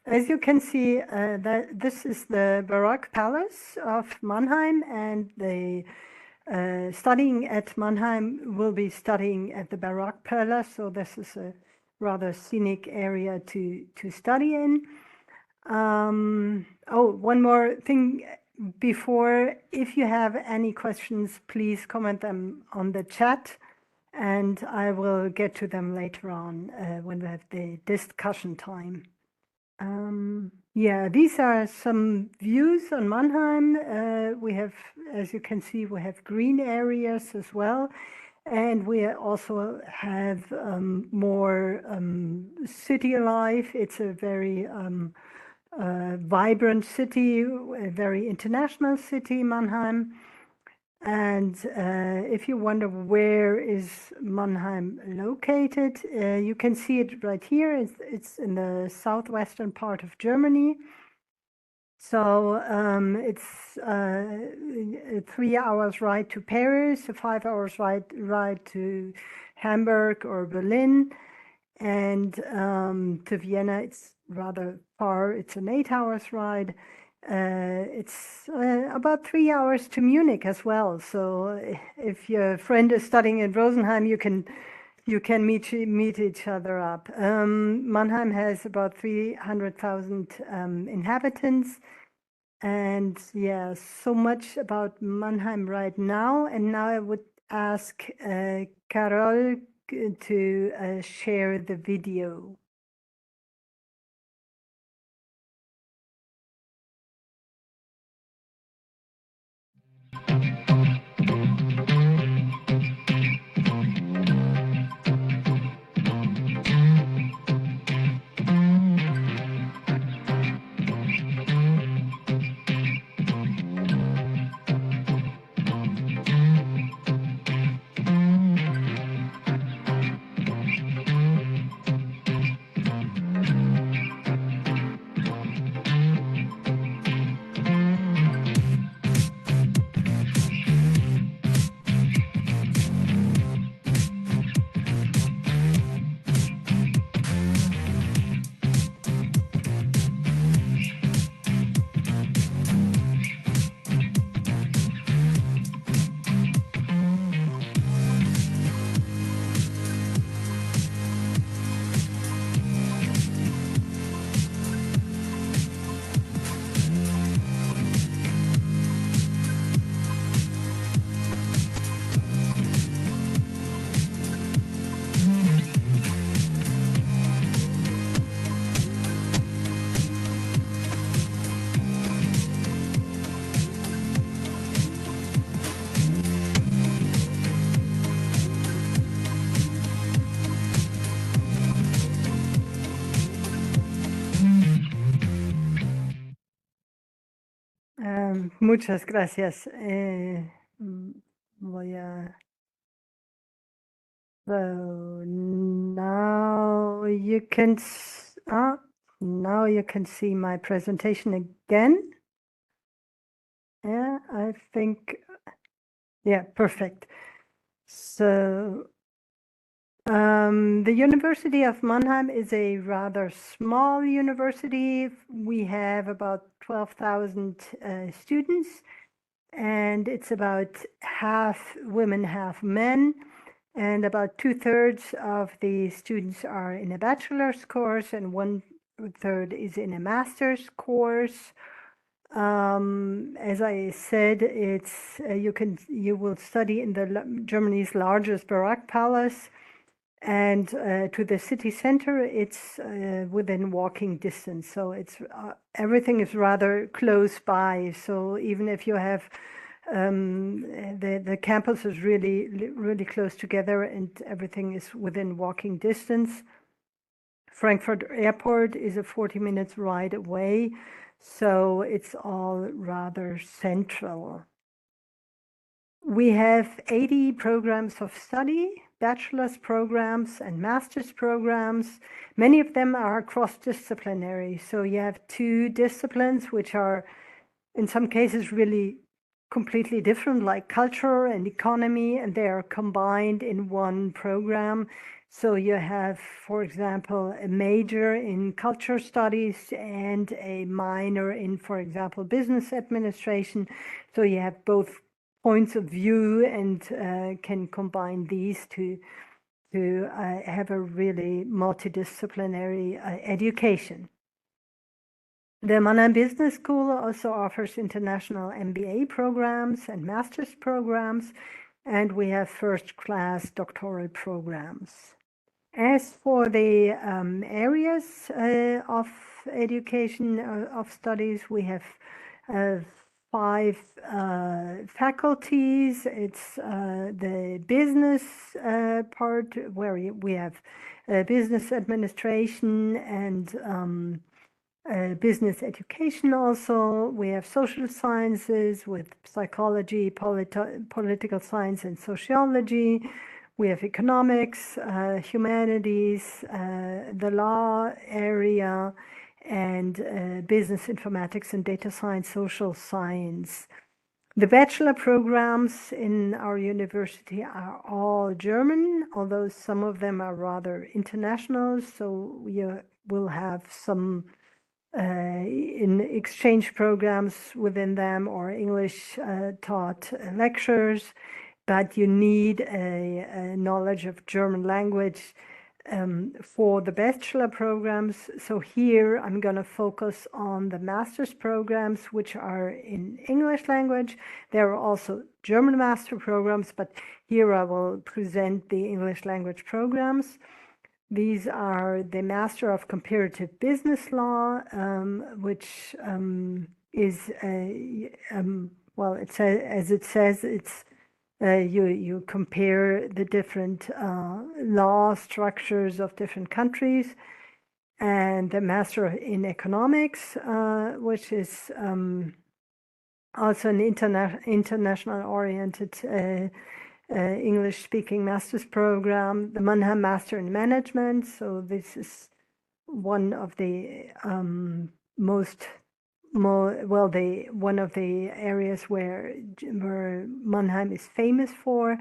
As you can see, this is the Baroque Palace of Mannheim, and the studying at Mannheim will be studying at the Baroque Palace, so this is a rather scenic area to study in. Oh, one more thing before, if you have any questions, please comment them on the chat, and I will get to them later on when we have the discussion time. Yeah, these are some views on Mannheim. We have, as you can see, we have green areas as well. And we also have more city life. It's a very vibrant city, a very international city, Mannheim. And if you wonder where is Mannheim located, you can see it right here. It's in the southwestern part of Germany. So it's a 3 hours ride to Paris, a 5 hours ride to Hamburg or Berlin, and to Vienna it's rather far. It's an 8 hours ride. It's about 3 hours to Munich as well. So if your friend is studying in Rosenheim, you can meet each other up. Mannheim has about 300,000 inhabitants, and yeah, so much about Mannheim right now. And now I would ask Carol to share the video. Muchas gracias. Voy a... So now you can now you can see my presentation again. Yeah, I think, yeah, perfect. So the University of Mannheim is a rather small university. We have about 12,000 students, and it's about half women, half men. And about 2/3 of the students are in a bachelor's course, and 1/3 is in a master's course. As I said, it's you will study in Germany's largest Baroque palace, and to the city center, it's within walking distance. So it's everything is rather close by. So even if you have the campus is really close together, and everything is within walking distance. Frankfurt Airport is a 40 minutes ride away, so it's all rather central. We have 80 programs of study, bachelor's programs and master's programs. Many of them are cross-disciplinary. So you have 2 disciplines, which are in some cases really completely different, like culture and economy, and they are combined in one program. So you have, for example, a major in culture studies and a minor in, for example, business administration. So you have both points of view and can combine these to have a really multidisciplinary education. The Mannheim Business School also offers international MBA programs and master's programs, and we have first-class doctoral programs. As for the areas of education of studies, we have 5 faculties. It's the business part where we have business administration and business education also. We have social sciences with psychology, political science, and sociology. We have economics, humanities, the law area, and business informatics and data science, social science. The bachelor programs in our university are all German, although some of them are rather international. So you will have some in exchange programs within them or English taught lectures, but you need a knowledge of German language for the bachelor programs. So here I'm going to focus on the master's programs, which are in English language. There are also German master programs, but here I will present the English language programs. These are the Master of Comparative Business Law, which is, well, as it says, it's you compare the different law structures of different countries, and the Master in Economics, which is also an international-oriented English-speaking master's program, the Mannheim Master in Management. So this is one of the one of the areas where Mannheim is famous for.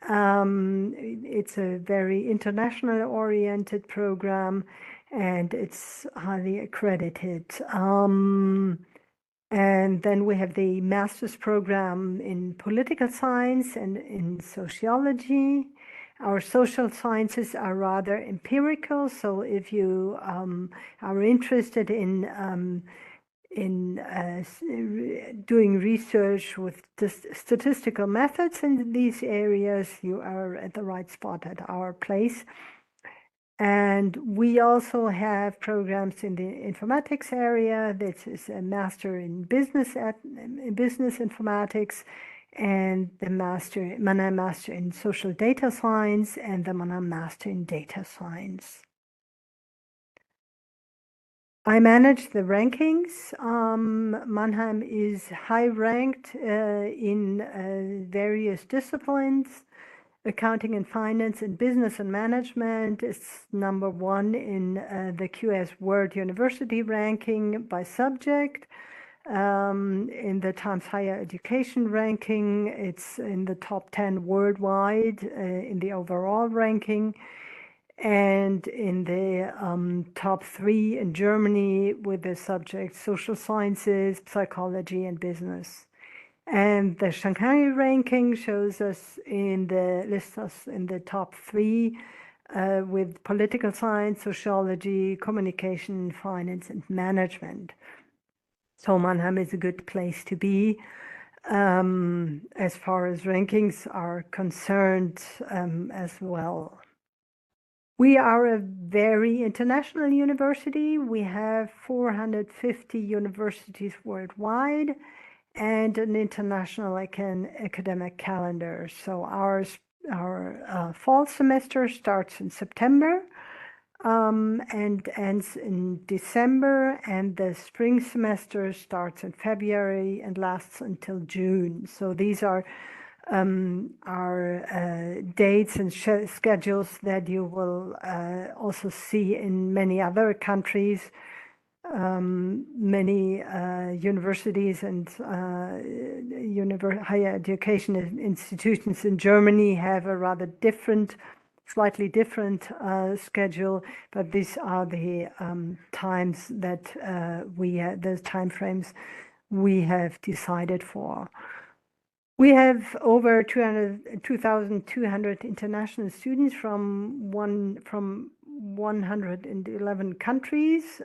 It's a very international-oriented program, and it's highly accredited. And then we have the master's program in political science and in sociology. Our social sciences are rather empirical. So if you are interested in doing research with statistical methods in these areas, you are at the right spot at our place. And we also have programs in the informatics area. This is a master in business informatics, and the Mannheim Master in Social Data Science, and the Mannheim Master in Data Science. I manage the rankings. Mannheim is high ranked in various disciplines. Accounting and finance and business and management is #1 in the QS World University ranking by subject. In the Times Higher Education ranking, it's in the top 10 worldwide in the overall ranking, and in the top 3 in Germany with the subjects social sciences, psychology, and business. And the Shanghai ranking shows us lists us in the top 3 with political science, sociology, communication, finance, and management. So Mannheim is a good place to be as far as rankings are concerned as well. We are a very international university. We have 450 universities worldwide and an international academic calendar. So our fall semester starts in September and ends in December, and the spring semester starts in February and lasts until June. So these are our dates and schedules that you will also see in many other countries. Many universities and higher education institutions in Germany have a rather different slightly different schedule, but these are the times that those time frames we have decided for. We have over 2,200 international students from 111 countries,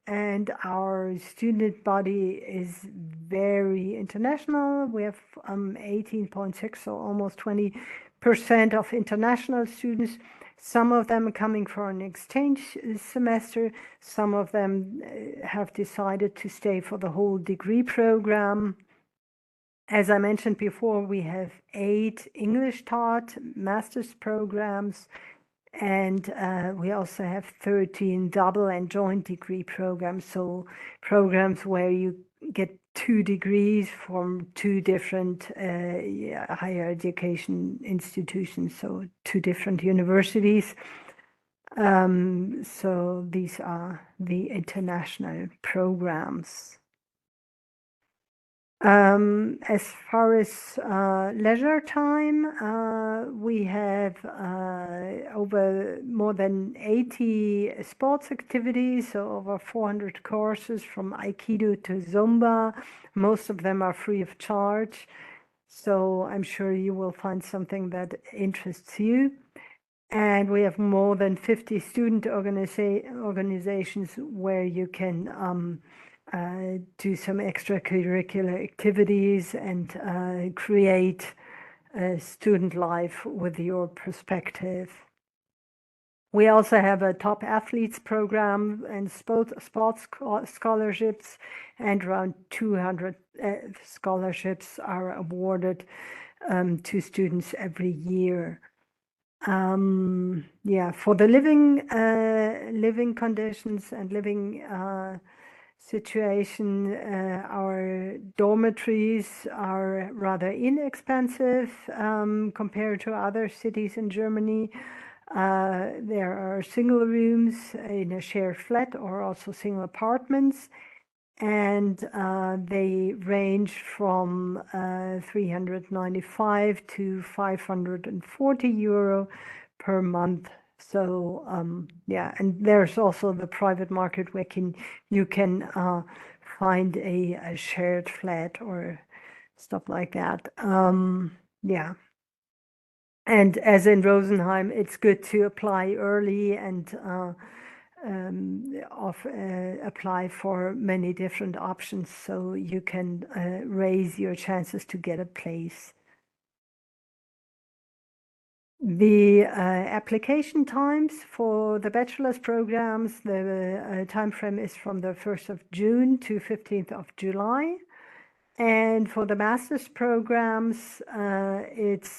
and our student body is very international. We have 18.6, so almost 20% of international students. Some of them are coming for an exchange semester. Some of them have decided to stay for the whole degree program. As I mentioned before, we have 8 English taught master's programs, and we also have 13 double and joint degree programs. So programs where you get 2 degrees from 2 different higher education institutions, so 2 different universities. So these are the international programs. As far as leisure time, we have over more than 80 sports activities, so over 400 courses from Aikido to Zumba. Most of them are free of charge, so I'm sure you will find something that interests you. And we have more than 50 student organizations where you can do some extracurricular activities and create a student life with your perspective. We also have a top athletes program and sports scholarships, and around 200 scholarships are awarded to students every year. Yeah, for the living conditions and living situation, our dormitories are rather inexpensive compared to other cities in Germany. There are single rooms in a shared flat or also single apartments, and they range from 395 to 540 euro per month. So yeah, and there's also the private market where you can find a shared flat or stuff like that. Yeah. And as in Rosenheim, it's good to apply early and apply for many different options so you can raise your chances to get a place. The application times for the bachelor's programs, the time frame is from the 1st of June to 15th of July. And for the master's programs, it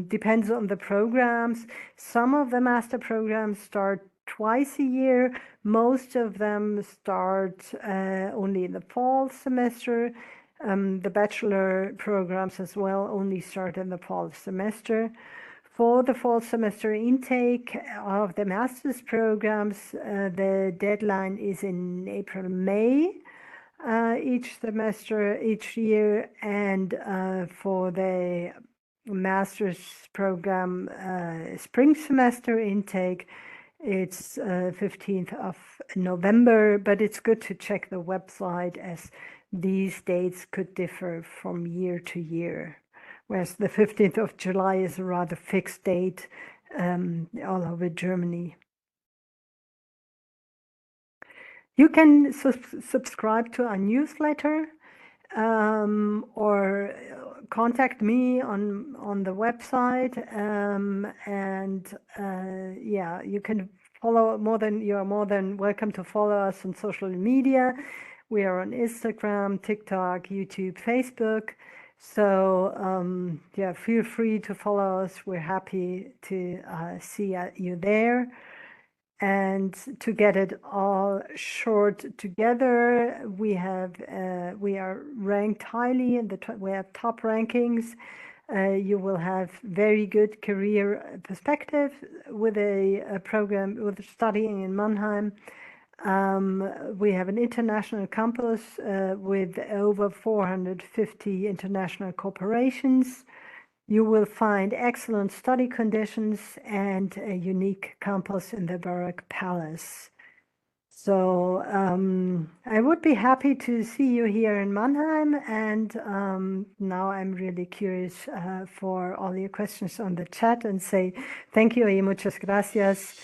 depends on the programs. Some of the master programs start twice a year. Most of them start only in the fall semester. The bachelor programs as well only start in the fall semester. For the fall semester intake of the master's programs, the deadline is in April, May. Each semester, each year, and for the master's program spring semester intake, it's 15th of November, but it's good to check the website as these dates could differ from year to year, whereas the 15th of July is a rather fixed date all over Germany. You can subscribe to our newsletter or contact me on the website, and yeah, you can follow you are more than welcome to follow us on social media. We are on Instagram, TikTok, YouTube, Facebook. So yeah, feel free to follow us. We're happy to see you there. And to get it all short together, we are ranked highly in we have top rankings. You will have very good career perspective with a program with studying in Mannheim. We have an international campus with over 450 international corporations. You will find excellent study conditions and a unique campus in the Baroque Palace. So I would be happy to see you here in Mannheim, and now I'm really curious for all your questions on the chat and say thank you y muchas gracias.